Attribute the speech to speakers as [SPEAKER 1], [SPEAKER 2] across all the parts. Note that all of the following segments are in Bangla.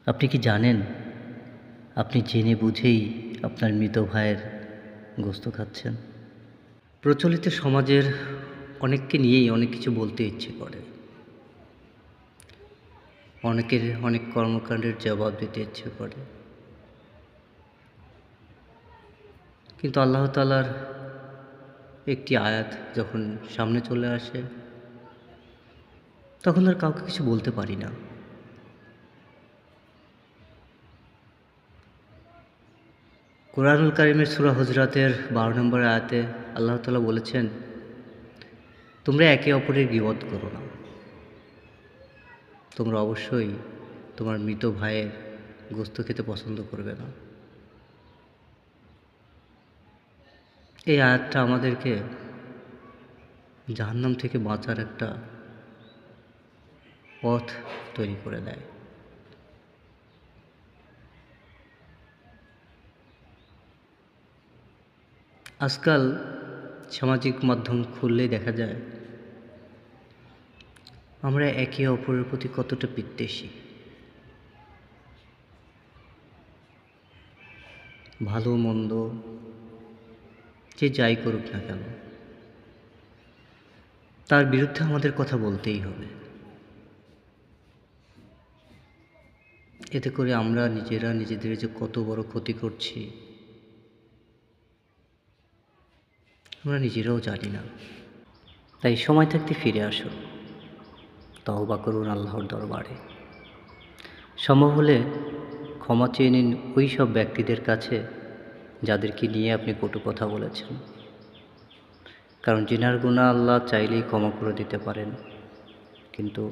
[SPEAKER 1] আপনি কি জানেন আপনি জেনে বুঝেই আপনার মৃত ভাইয়ের গোশত খাচ্ছেন? প্রচলিত সমাজের অনেককে নিয়েই অনেক কিছু বলতে ইচ্ছে করে। অনেকের অনেক কর্মকাণ্ডের জবাব দিতে ইচ্ছে করে। কিন্তু আল্লাহ তাআলার একটি আয়াত যখন সামনে চলে আসে, তখন আর কাউকে কিছু বলতে পারি না। কুরআনুল কারীমের সূরা হুজরাতের ১২ নম্বর আয়াতে আল্লাহ তাআলা বলেছেন, তোমরা একে অপরের গীবত করো না। তোমরা অবশ্যই তোমার মৃত ভাইয়ের গোশত খেতে পছন্দ করবে না। এই আয়াতটা আমাদেরকে জাহান্নাম থেকে বাঁচার একটা পথ তৈরি করে দেয়। আজকাল সামাজিক মাধ্যম খুললেই দেখা যায় আমরা একে অপরের প্রতি কতটা বিদ্বেষী। ভালো মন্দ যে যাই করুক না কেন, তার বিরুদ্ধে আমাদের কথা বলতেই হবে। এতে করে আমরা নিজেরা নিজেদের যে কত বড় ক্ষতি করছি আমরা নিজেরাও জানি না। তাই সময় থাকতে ফিরে আসুন, তওবা করুন আল্লাহর দরবারে। সম্ভব হলে ক্ষমা চেয়ে নিন ওই সব ব্যক্তিদের কাছে যাদেরকে নিয়ে আপনি কটু কথা বলেছেন। কারণ জিনার গুনাহ আল্লাহ চাইলেই ক্ষমা করে দিতে পারেন, কিন্তু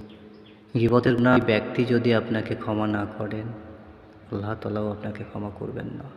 [SPEAKER 1] গীবতের গুনাহ ব্যক্তি যদি আপনাকে ক্ষমা না করেন, আল্লাহ তাআলাও আপনাকে ক্ষমা করবেন না।